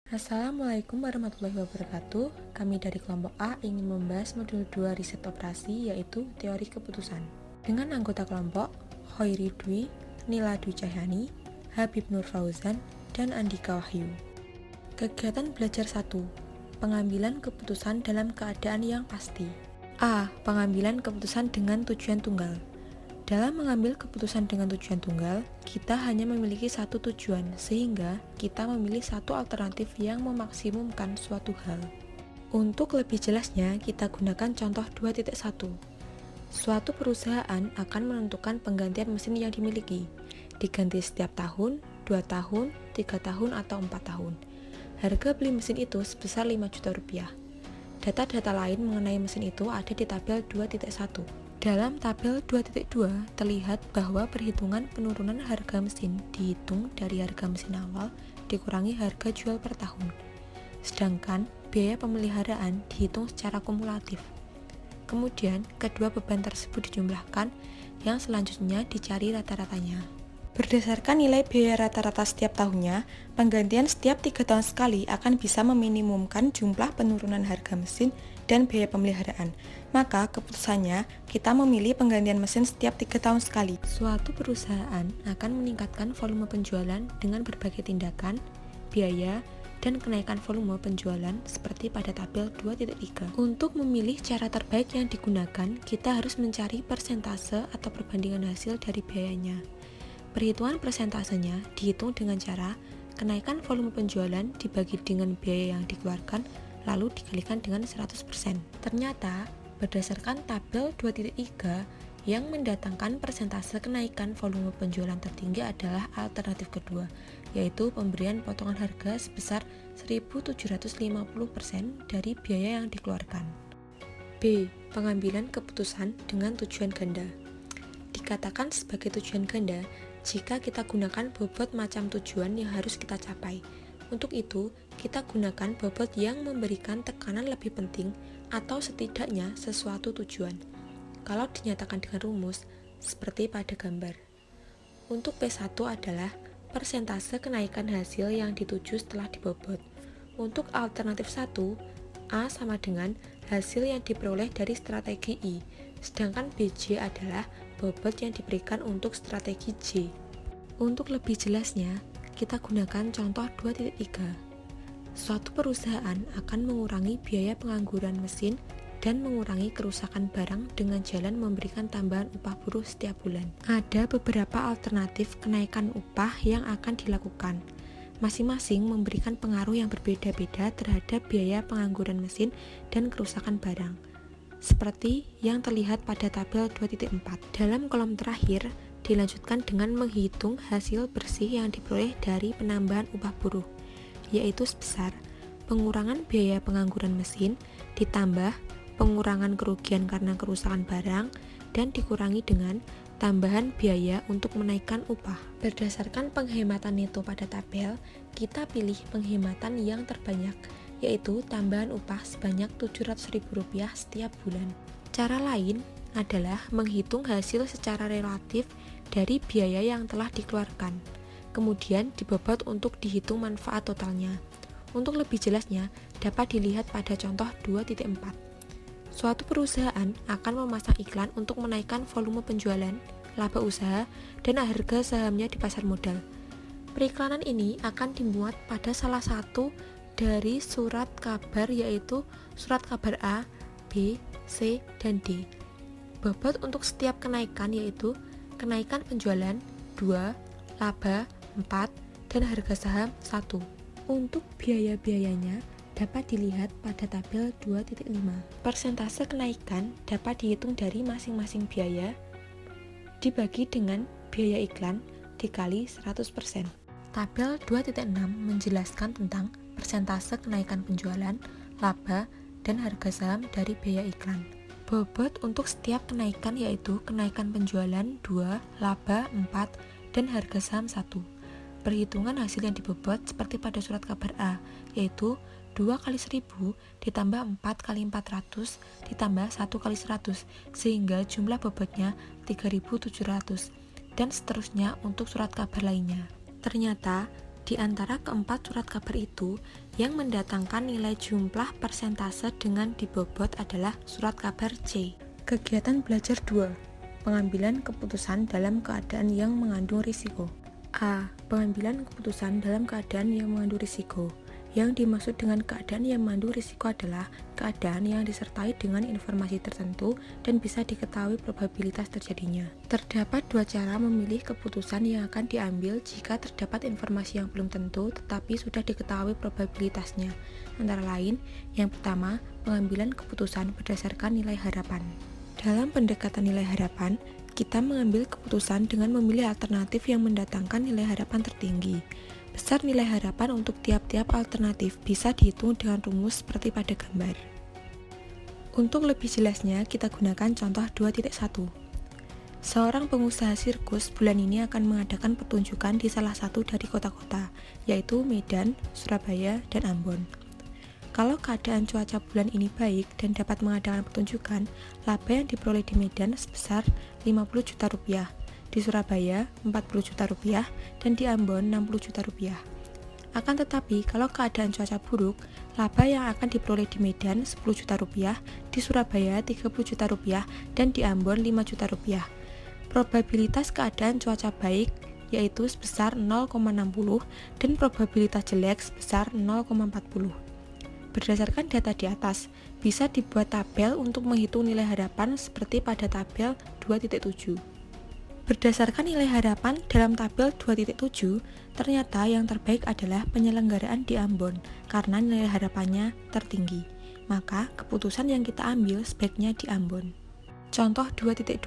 Assalamualaikum warahmatullahi wabarakatuh. Kami dari kelompok A ingin membahas modul 2 riset operasi, yaitu teori keputusan. Dengan anggota kelompok Khoiri Dwi, Nila Dwi Cahyani, Habib Nur Fauzan, dan Andika Wahyu. Kegiatan belajar 1. Pengambilan keputusan dalam keadaan yang pasti. A. Pengambilan keputusan dengan tujuan tunggal. Dalam mengambil keputusan dengan tujuan tunggal, kita hanya memiliki satu tujuan, sehingga kita memilih satu alternatif yang memaksimumkan suatu hal. Untuk lebih jelasnya, kita gunakan contoh 2.1. Suatu perusahaan akan menentukan penggantian mesin yang dimiliki, diganti setiap tahun, 2 tahun, 3 tahun, atau 4 tahun. Harga beli mesin itu sebesar 5 juta rupiah. Data-data lain mengenai mesin itu ada di tabel 2.1. Dalam tabel 2.2 terlihat bahwa perhitungan penurunan harga mesin dihitung dari harga mesin awal dikurangi harga jual per tahun. Sedangkan biaya pemeliharaan dihitung secara kumulatif. Kemudian kedua beban tersebut dijumlahkan, yang selanjutnya dicari rata-ratanya. Berdasarkan nilai biaya rata-rata setiap tahunnya, penggantian setiap 3 tahun sekali akan bisa meminimumkan jumlah penurunan harga mesin dan biaya pemeliharaan. Maka keputusannya, kita memilih penggantian mesin setiap 3 tahun sekali. Suatu perusahaan akan meningkatkan volume penjualan dengan berbagai tindakan, biaya, dan kenaikan volume penjualan seperti pada tabel 2.3. Untuk memilih cara terbaik yang digunakan, kita harus mencari persentase atau perbandingan hasil dari biayanya. Perhitungan persentasenya dihitung dengan cara kenaikan volume penjualan dibagi dengan biaya yang dikeluarkan, lalu dikalikan dengan 100%. Ternyata, berdasarkan tabel 2.3, yang mendatangkan persentase kenaikan volume penjualan tertinggi adalah alternatif kedua, yaitu pemberian potongan harga sebesar 1.750% dari biaya yang dikeluarkan. B. Pengambilan keputusan dengan tujuan ganda. Dikatakan sebagai tujuan ganda jika kita gunakan bobot macam tujuan yang harus kita capai. Untuk itu, kita gunakan bobot yang memberikan tekanan lebih penting atau setidaknya sesuatu tujuan. Kalau dinyatakan dengan rumus, seperti pada gambar. Untuk P1 adalah persentase kenaikan hasil yang dituju setelah dibobot. Untuk alternatif 1, A sama dengan hasil yang diperoleh dari strategi I, sedangkan BJ adalah bobot yang diberikan untuk strategi J. Untuk lebih jelasnya, kita gunakan contoh 2.3. Suatu perusahaan akan mengurangi biaya pengangguran mesin dan mengurangi kerusakan barang dengan jalan memberikan tambahan upah buruh setiap bulan. Ada beberapa alternatif kenaikan upah yang akan dilakukan. Masing-masing memberikan pengaruh yang berbeda-beda terhadap biaya pengangguran mesin dan kerusakan barang, seperti yang terlihat pada tabel 2.4. Dalam kolom terakhir, dilanjutkan dengan menghitung hasil bersih yang diperoleh dari penambahan upah buruh, yaitu sebesar pengurangan biaya pengangguran mesin ditambah pengurangan kerugian karena kerusakan barang dan dikurangi dengan tambahan biaya untuk menaikkan upah. Berdasarkan penghematan neto pada tabel, kita pilih penghematan yang terbanyak, yaitu tambahan upah sebanyak Rp700.000 setiap bulan. Cara lain adalah menghitung hasil secara relatif dari biaya yang telah dikeluarkan, kemudian dibobot untuk dihitung manfaat totalnya. Untuk lebih jelasnya, dapat dilihat pada contoh 2.4. Suatu perusahaan akan memasang iklan untuk menaikkan volume penjualan, laba usaha, dan harga sahamnya di pasar modal. Periklanan ini akan dimuat pada salah satu dari surat kabar, yaitu surat kabar A, B, C, dan D. Bobot untuk setiap kenaikan yaitu kenaikan penjualan 2, laba 4, dan harga saham 1. Untuk biaya-biayanya dapat dilihat pada tabel 2.5. Persentase kenaikan dapat dihitung dari masing-masing biaya dibagi dengan biaya iklan dikali 100%. Tabel 2.6 menjelaskan tentang persentase kenaikan penjualan, laba, dan harga saham dari biaya iklan. Bobot untuk setiap kenaikan yaitu kenaikan penjualan 2, laba 4, dan harga saham 1. Perhitungan hasil yang dibobot seperti pada surat kabar A, yaitu 2 kali 1000 ditambah 4 kali 400 ditambah 1 kali 100, sehingga jumlah bobotnya 3.700, dan seterusnya untuk surat kabar lainnya. Ternyata, Di antara keempat surat kabar itu, yang mendatangkan nilai jumlah persentase dengan dibobot adalah surat kabar C. Kegiatan belajar 2. Pengambilan keputusan dalam keadaan yang mengandung risiko. A. Pengambilan keputusan dalam keadaan yang mengandung risiko. Yang dimaksud dengan keadaan yang mengandung risiko adalah keadaan yang disertai dengan informasi tertentu dan bisa diketahui probabilitas terjadinya. Terdapat dua cara memilih keputusan yang akan diambil jika terdapat informasi yang belum tentu tetapi sudah diketahui probabilitasnya. Antara lain, yang pertama, pengambilan keputusan berdasarkan nilai harapan. Dalam pendekatan nilai harapan, kita mengambil keputusan dengan memilih alternatif yang mendatangkan nilai harapan tertinggi. Besar nilai harapan untuk tiap-tiap alternatif bisa dihitung dengan rumus seperti pada gambar. Untuk lebih jelasnya, kita gunakan contoh 2.1. Seorang pengusaha sirkus bulan ini akan mengadakan pertunjukan di salah satu dari kota-kota, yaitu Medan, Surabaya, dan Ambon. Kalau keadaan cuaca bulan ini baik dan dapat mengadakan pertunjukan, laba yang diperoleh di Medan sebesar 50 juta rupiah, di Surabaya 40 juta rupiah, dan di Ambon 60 juta rupiah. Akan tetapi, kalau keadaan cuaca buruk, laba yang akan diperoleh di Medan 10 juta rupiah, di Surabaya 30 juta rupiah, dan di Ambon 5 juta rupiah. Probabilitas keadaan cuaca baik yaitu sebesar 0,60 dan probabilitas jelek sebesar 0,40. Berdasarkan data di atas, bisa dibuat tabel untuk menghitung nilai harapan seperti pada tabel 2.7. Berdasarkan nilai harapan dalam tabel 2.7, ternyata yang terbaik adalah penyelenggaraan di Ambon karena nilai harapannya tertinggi. Maka, keputusan yang kita ambil sebaiknya di Ambon. Contoh 2.2.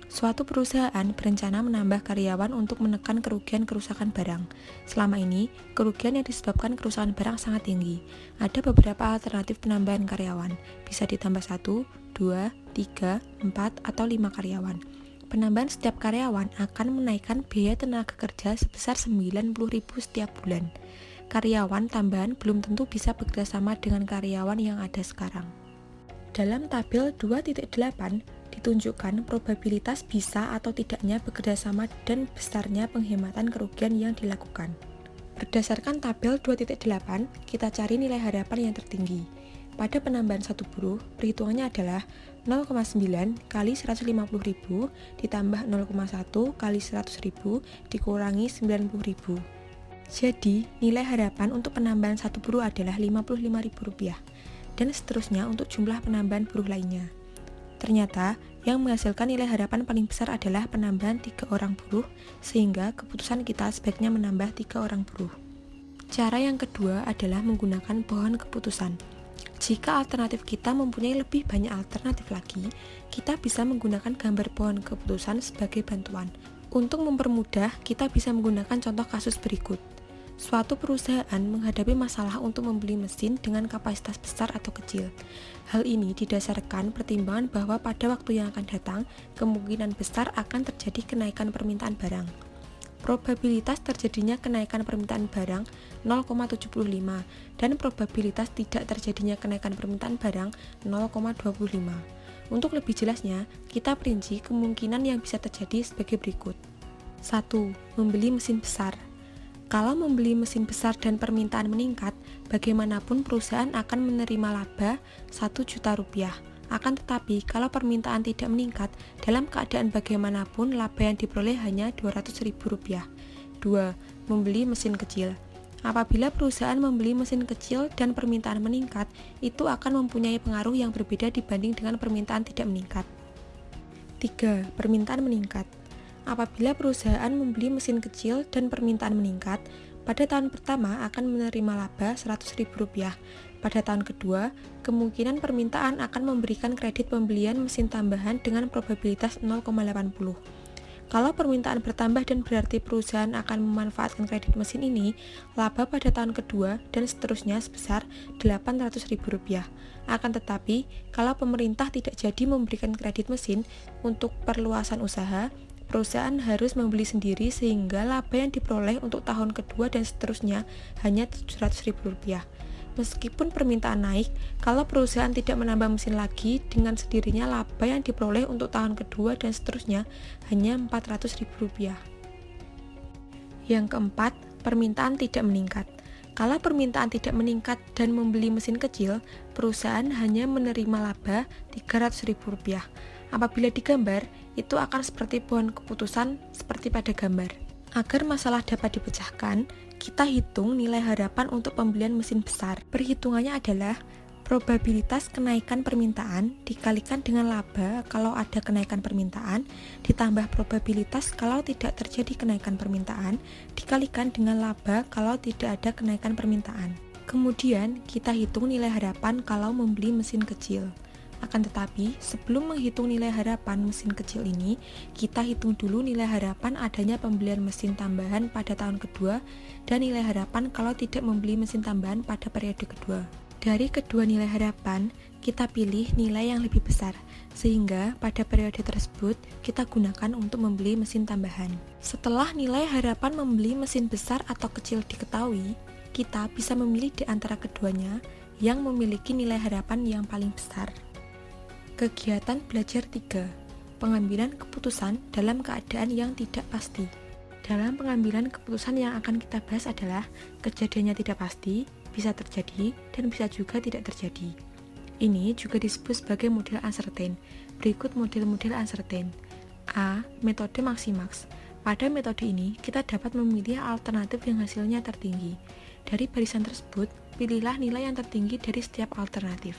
Suatu perusahaan berencana menambah karyawan untuk menekan kerugian kerusakan barang. Selama ini, kerugian yang disebabkan kerusakan barang sangat tinggi. Ada beberapa alternatif penambahan karyawan. Bisa ditambah 1, 2, 3, 4, atau 5 karyawan. Penambahan setiap karyawan akan menaikkan biaya tenaga kerja sebesar 90.000 setiap bulan. Karyawan tambahan belum tentu bisa bekerjasama dengan karyawan yang ada sekarang. Dalam tabel 2.8 ditunjukkan probabilitas bisa atau tidaknya bekerjasama dan besarnya penghematan kerugian yang dilakukan. Berdasarkan tabel 2.8, kita cari nilai harapan yang tertinggi. Pada penambahan satu buruh, perhitungannya adalah 0,9 kali 150.000 ditambah 0,1 kali 100.000 dikurangi 90.000. Jadi, nilai harapan untuk penambahan satu buruh adalah Rp55.000 dan seterusnya untuk jumlah penambahan buruh lainnya. Ternyata, yang menghasilkan nilai harapan paling besar adalah penambahan 3 orang buruh, sehingga keputusan kita sebaiknya menambah 3 orang buruh. Cara yang kedua adalah menggunakan pohon keputusan. Jika alternatif kita mempunyai lebih banyak alternatif lagi, kita bisa menggunakan gambar pohon keputusan sebagai bantuan. Untuk mempermudah, kita bisa menggunakan contoh kasus berikut. Suatu perusahaan menghadapi masalah untuk membeli mesin dengan kapasitas besar atau kecil. Hal ini didasarkan pertimbangan bahwa pada waktu yang akan datang, kemungkinan besar akan terjadi kenaikan permintaan barang. Probabilitas terjadinya kenaikan permintaan barang 0,75 dan probabilitas tidak terjadinya kenaikan permintaan barang 0,25. Untuk lebih jelasnya, kita perinci kemungkinan yang bisa terjadi sebagai berikut. 1. Membeli mesin besar. Kalau membeli mesin besar dan permintaan meningkat, bagaimanapun perusahaan akan menerima laba 1 juta rupiah. Akan tetapi, kalau permintaan tidak meningkat, dalam keadaan bagaimanapun laba yang diperoleh hanya Rp200.000. 2. Membeli mesin kecil. Apabila perusahaan membeli mesin kecil dan permintaan meningkat, itu akan mempunyai pengaruh yang berbeda dibanding dengan permintaan tidak meningkat. 3. Permintaan meningkat. Apabila perusahaan membeli mesin kecil dan permintaan meningkat, pada tahun pertama akan menerima laba Rp100.000. Pada tahun kedua, kemungkinan permintaan akan memberikan kredit pembelian mesin tambahan dengan probabilitas 0,80. Kalau permintaan bertambah dan berarti perusahaan akan memanfaatkan kredit mesin ini, laba pada tahun kedua dan seterusnya sebesar Rp800.000. Akan tetapi, kalau pemerintah tidak jadi memberikan kredit mesin untuk perluasan usaha, perusahaan harus membeli sendiri sehingga laba yang diperoleh untuk tahun kedua dan seterusnya hanya Rp700.000. Meskipun permintaan naik, kalau perusahaan tidak menambah mesin lagi, dengan sendirinya laba yang diperoleh untuk tahun kedua dan seterusnya hanya Rp400.000. Yang keempat, permintaan tidak meningkat. Kalau permintaan tidak meningkat dan membeli mesin kecil, perusahaan hanya menerima laba Rp300.000. Apabila digambar, itu akan seperti pohon keputusan seperti pada gambar. Agar masalah dapat dipecahkan, kita hitung nilai harapan untuk pembelian mesin besar. Perhitungannya adalah probabilitas kenaikan permintaan dikalikan dengan laba kalau ada kenaikan permintaan, ditambah probabilitas kalau tidak terjadi kenaikan permintaan, dikalikan dengan laba kalau tidak ada kenaikan permintaan. Kemudian, kita hitung nilai harapan kalau membeli mesin kecil. Akan tetapi, sebelum menghitung nilai harapan mesin kecil ini, kita hitung dulu nilai harapan adanya pembelian mesin tambahan pada tahun kedua dan nilai harapan kalau tidak membeli mesin tambahan pada periode kedua. Dari kedua nilai harapan, kita pilih nilai yang lebih besar, sehingga pada periode tersebut kita gunakan untuk membeli mesin tambahan. Setelah nilai harapan membeli mesin besar atau kecil diketahui, kita bisa memilih di antara keduanya yang memiliki nilai harapan yang paling besar. Kegiatan belajar 3. Pengambilan keputusan dalam keadaan yang tidak pasti. Dalam pengambilan keputusan yang akan kita bahas adalah kejadiannya tidak pasti, bisa terjadi, dan bisa juga tidak terjadi. Ini juga disebut sebagai model uncertain. Berikut model-model uncertain. A. Metode Maximax. Pada metode ini, kita dapat memilih alternatif yang hasilnya tertinggi. Dari barisan tersebut, pilihlah nilai yang tertinggi dari setiap alternatif.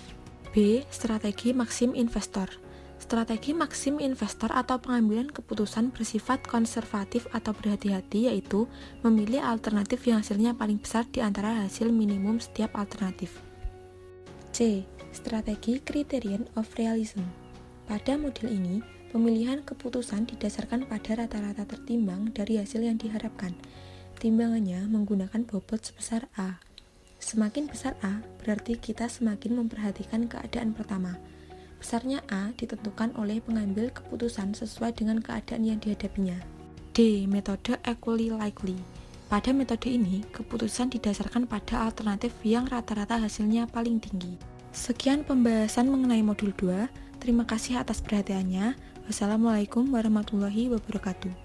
B. Strategi Maxim Investor. Strategi Maxim Investor atau pengambilan keputusan bersifat konservatif atau berhati-hati, yaitu memilih alternatif yang hasilnya paling besar di antara hasil minimum setiap alternatif. C. Strategi Criterion of Realism. Pada model ini, pemilihan keputusan didasarkan pada rata-rata tertimbang dari hasil yang diharapkan. Timbangannya menggunakan bobot sebesar A. Semakin besar A, berarti kita semakin memperhatikan keadaan pertama. Besarnya A ditentukan oleh pengambil keputusan sesuai dengan keadaan yang dihadapinya. D. Metode Equally Likely. Pada metode ini, keputusan didasarkan pada alternatif yang rata-rata hasilnya paling tinggi. Sekian pembahasan mengenai modul 2. Terima kasih atas perhatiannya. Wassalamualaikum warahmatullahi wabarakatuh.